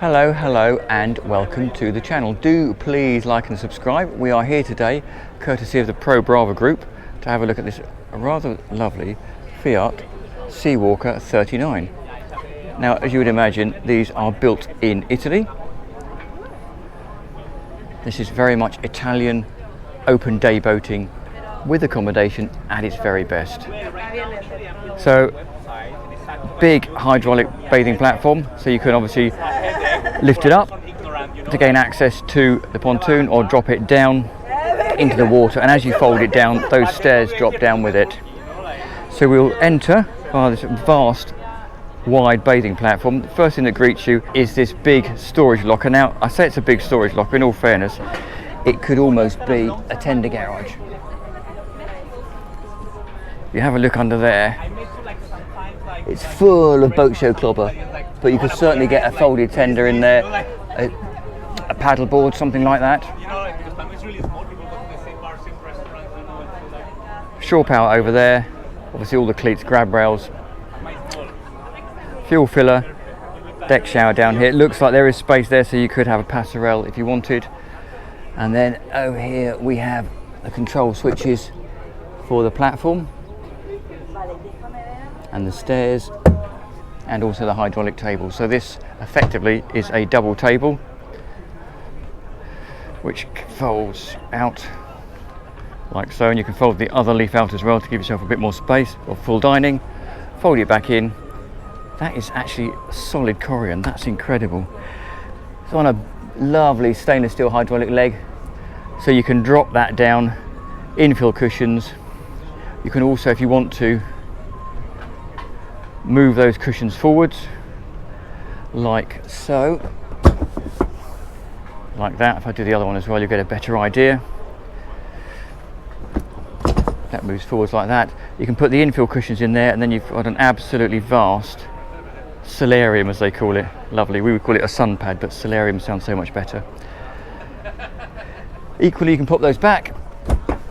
Hello and welcome to the channel. Do please like and subscribe. We are here today courtesy of the Probrava Group to have a look at this rather lovely Fiat Seawalker 39. Now, as you would imagine, these are built in Italy. This is very much Italian open day boating with accommodation at its very best. So, big hydraulic bathing platform, so you can obviously lift it up to gain access to the pontoon or drop it down into the water, and as you fold it down, those stairs drop down with it. So we'll enter via this vast wide bathing platform. The first thing that greets you is this big storage locker. Now, I say it's a big storage locker, in all fairness it could almost be a tender garage. You have a look under there, it's full of boat show clobber, but you could certainly get a folded tender in there, a paddle board, something like that. Shore power over there, obviously all the cleats, grab rails, fuel filler, deck shower down here. It looks like there is space there, so you could have a passerelle if you wanted. And then over here we have the control switches for the platform and the stairs, and also the hydraulic table. So this effectively is a double table which folds out like so, and you can fold the other leaf out as well to give yourself a bit more space or full dining. Fold it back in. That is actually solid Corian, that's incredible. It's on a lovely stainless steel hydraulic leg, so you can drop that down, infill cushions. You can also, if you want to, move those cushions forwards like so, like that. If I do the other one as well, you get a better idea. That moves forwards like that. You can put the infill cushions in there, and then you've got an absolutely vast solarium, as they call it. Lovely. We would call it a sun pad, but solarium sounds so much better. Equally, you can pop those back,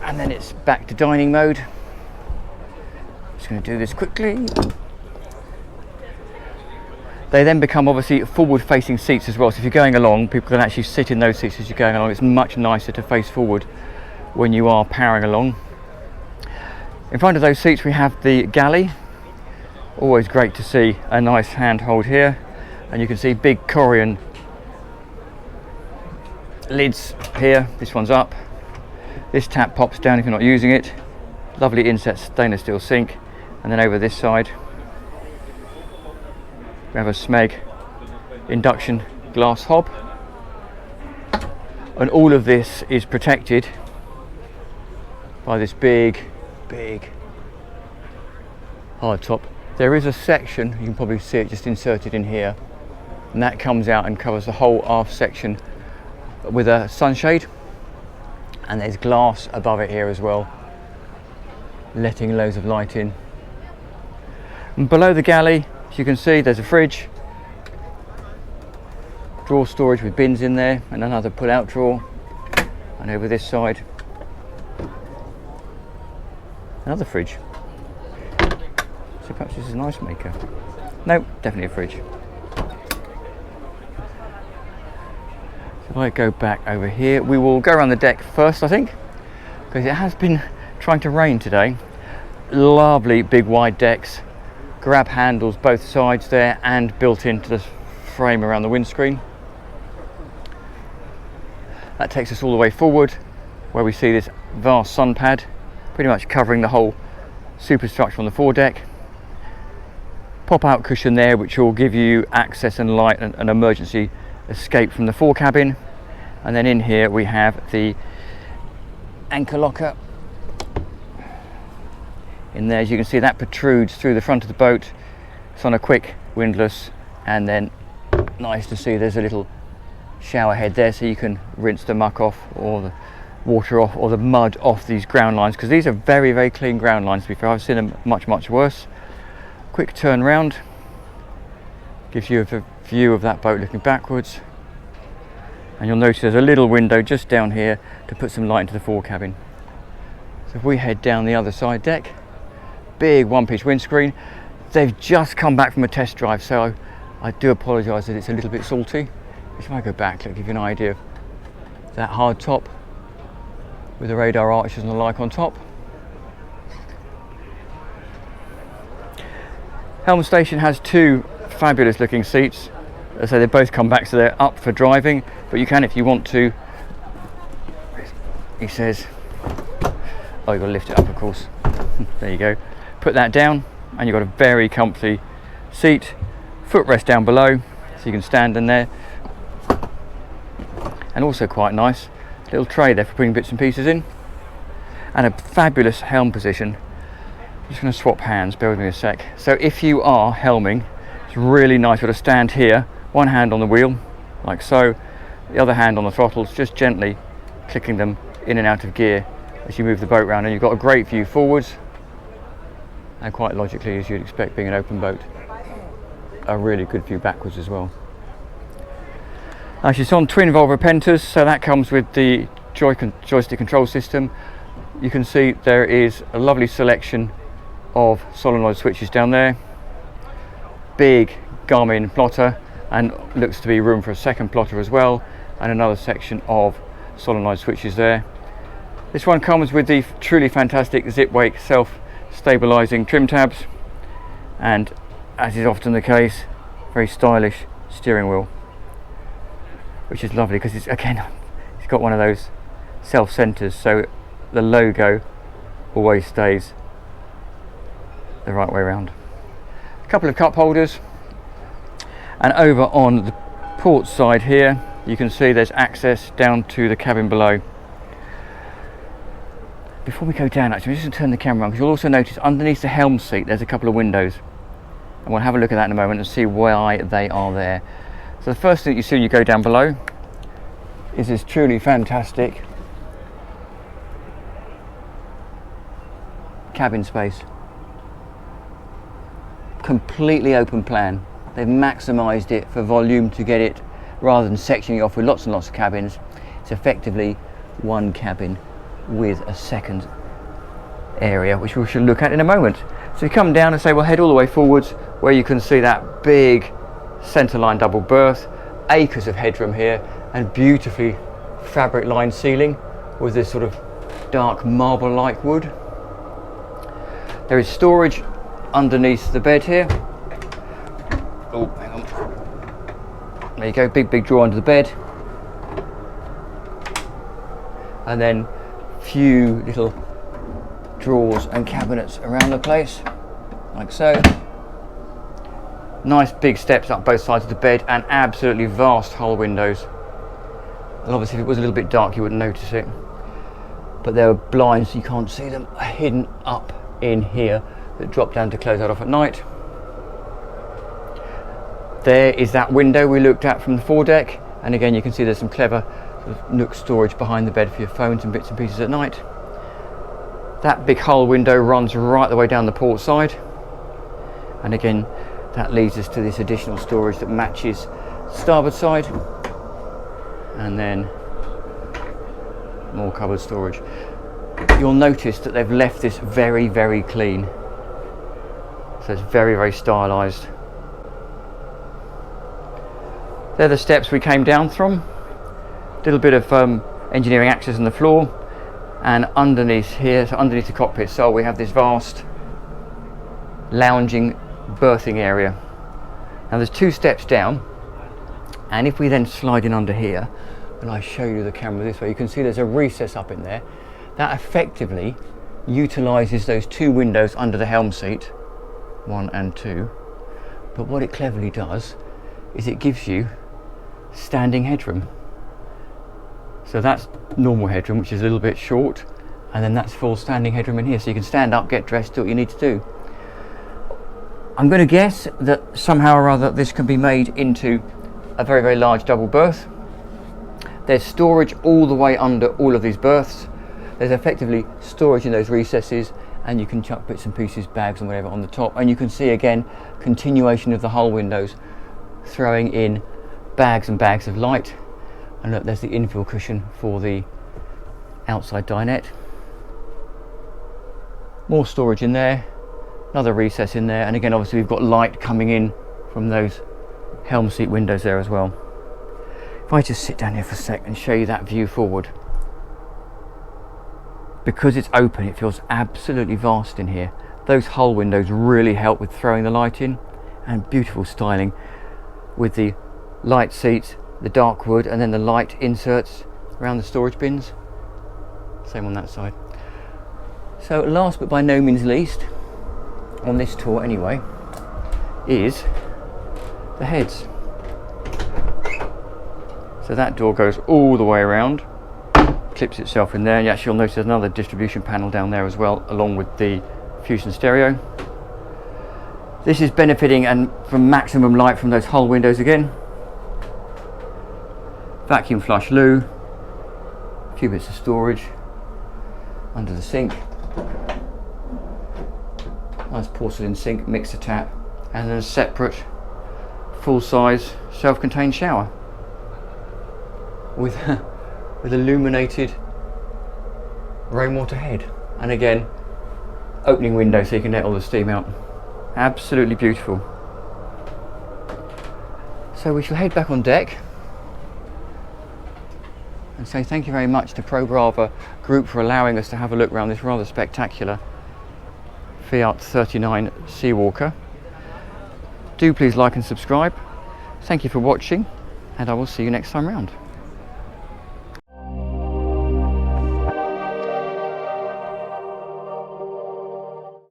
and then it's back to dining mode. Just going to do this quickly. They then become obviously forward facing seats as well, so if you're going along, people can actually sit in those seats as you're going along. It's much nicer to face forward when you are powering along. In front of those seats we have the galley. Always great to see a nice handhold here, and you can see big Corian lids here. This one's up, this tap pops down if you're not using it. Lovely inset stainless steel sink, and then over this side we have a Smeg induction glass hob, and all of this is protected by this big hard top. There is a section, you can probably see it just inserted in here, and that comes out and covers the whole aft section with a sunshade, and there's glass above it here as well, letting loads of light in. And below the galley, as you can see, there's a fridge, drawer storage with bins in there, and another pull-out drawer, and over this side another fridge. So perhaps this is an ice maker. No, definitely a fridge. So if I go back over here, we will go around the deck first, I think, because it has been trying to rain today. Lovely big wide decks, grab handles both sides there, and built into the frame around the windscreen. That takes us all the way forward, where we see this vast sun pad pretty much covering the whole superstructure on the foredeck. Pop out cushion there, which will give you access and light and an emergency escape from the fore cabin. And then in here we have the anchor locker in there. As you can see, that protrudes through the front of the boat. It's on a quick windlass, and then nice to see there's a little shower head there, so you can rinse the muck off, or the water off, or the mud off these ground lines, because these are very clean ground lines. To be fair, I've seen them much worse. Quick turn round gives you a view of that boat looking backwards, and you'll notice there's a little window just down here to put some light into the fore cabin. So if we head down the other side deck, big one-piece windscreen. They've just come back from a test drive, so I do apologise that it's a little bit salty. if I go back, it'll give you an idea of that hard top with the radar arches and the like on top. Helm station has two fabulous looking seats. So they both come back, so they're up for driving, but you can, if you want to, he says, oh, you've got to lift it up, of course. There you go. Put that down and you've got a very comfy seat, footrest down below, so you can stand in there, and also quite nice little tray there for putting bits and pieces in, and a fabulous helm position. I'm just going to swap hands, bear with me a sec. So if you are helming, it's really nice to stand here, one hand on the wheel like so, the other hand on the throttles, just gently clicking them in and out of gear as you move the boat around, and you've got a great view forwards, and quite logically, as you'd expect being an open boat, a really good view backwards as well. She's on twin Volvo Pentas, so that comes with the joystick control system. You can see there is a lovely selection of solenoid switches down there, big Garmin plotter, and looks to be room for a second plotter as well, and another section of solenoid switches there. This one comes with the truly fantastic zip wake self-stabilizing trim tabs, and as is often the case, very stylish steering wheel, which is lovely because it's got one of those self centers, so the logo always stays the right way around. A couple of cup holders, and over on the port side here you can see there's access down to the cabin below. Before we go down, actually, I'm just going to turn the camera on, because you'll also notice underneath the helm seat there's a couple of windows, and we'll have a look at that in a moment and see why they are there. So the first thing you see when you go down below is this truly fantastic cabin space. Completely open plan. They've maximised it for volume to get it, rather than sectioning it off with lots and lots of cabins. It's effectively one cabin with a second area, which we shall look at in a moment. So you come down and say, we'll head all the way forwards, where you can see that big centerline double berth, acres of headroom here, and beautifully fabric lined ceiling with this sort of dark marble like wood. There is storage underneath the bed here. Oh, hang on. There you go, big drawer under the bed, and then few little drawers and cabinets around the place, like so. Nice big steps up both sides of the bed, and absolutely vast hull windows. And obviously if it was a little bit dark you wouldn't notice it, but there are blinds so you can't see them hidden up in here that drop down to close that off at night. There is that window we looked at from the foredeck, and again you can see there's some clever sort of nook storage behind the bed for your phones and bits and pieces at night. That big hull window runs right the way down the port side, and again that leads us to this additional storage that matches starboard side, and then more cupboard storage. You'll notice that they've left this very clean, so it's very stylised. They're the steps we came down from. A little bit of engineering access on the floor, and underneath here, so underneath the cockpit sole, we have this vast lounging berthing area. Now there's two steps down, and if we then slide in under here, and I show you the camera this way, you can see there's a recess up in there that effectively utilises those two windows under the helm seat, 1 and 2. But what it cleverly does is it gives you standing headroom. So that's normal headroom, which is a little bit short, and then that's full standing headroom in here, so you can stand up, get dressed, do what you need to do. I'm going to guess that somehow or other this can be made into a very large double berth. There's storage all the way under all of these berths. There's effectively storage in those recesses, and you can chuck bits and pieces, bags and whatever on the top, and you can see again continuation of the hull windows throwing in bags and bags of light. And look, there's the infill cushion for the outside dinette. More storage in there, another recess in there, and again obviously we've got light coming in from those helm seat windows there as well. If I just sit down here for a sec and show you that view forward. Because it's open, it feels absolutely vast in here. Those hull windows really help with throwing the light in, and beautiful styling with the light seats, the dark wood, and then the light inserts around the storage bins. Same on that side. So last but by no means least, on this tour anyway, is the heads. So that door goes all the way around, clips itself in there, and you'll notice there's another distribution panel down there as well, along with the Fusion stereo. This is benefiting and from maximum light from those hull windows again. Vacuum flush loo, a few bits of storage under the sink, nice porcelain sink, mixer tap, and then a separate full-size self-contained shower with illuminated rainwater head, and again opening window so you can let all the steam out. Absolutely beautiful. So we shall head back on deck and say thank you very much to Probrava Group for allowing us to have a look around this rather spectacular Fiat 39 Seawalker. Do please like and subscribe. Thank you for watching, and I will see you next time round.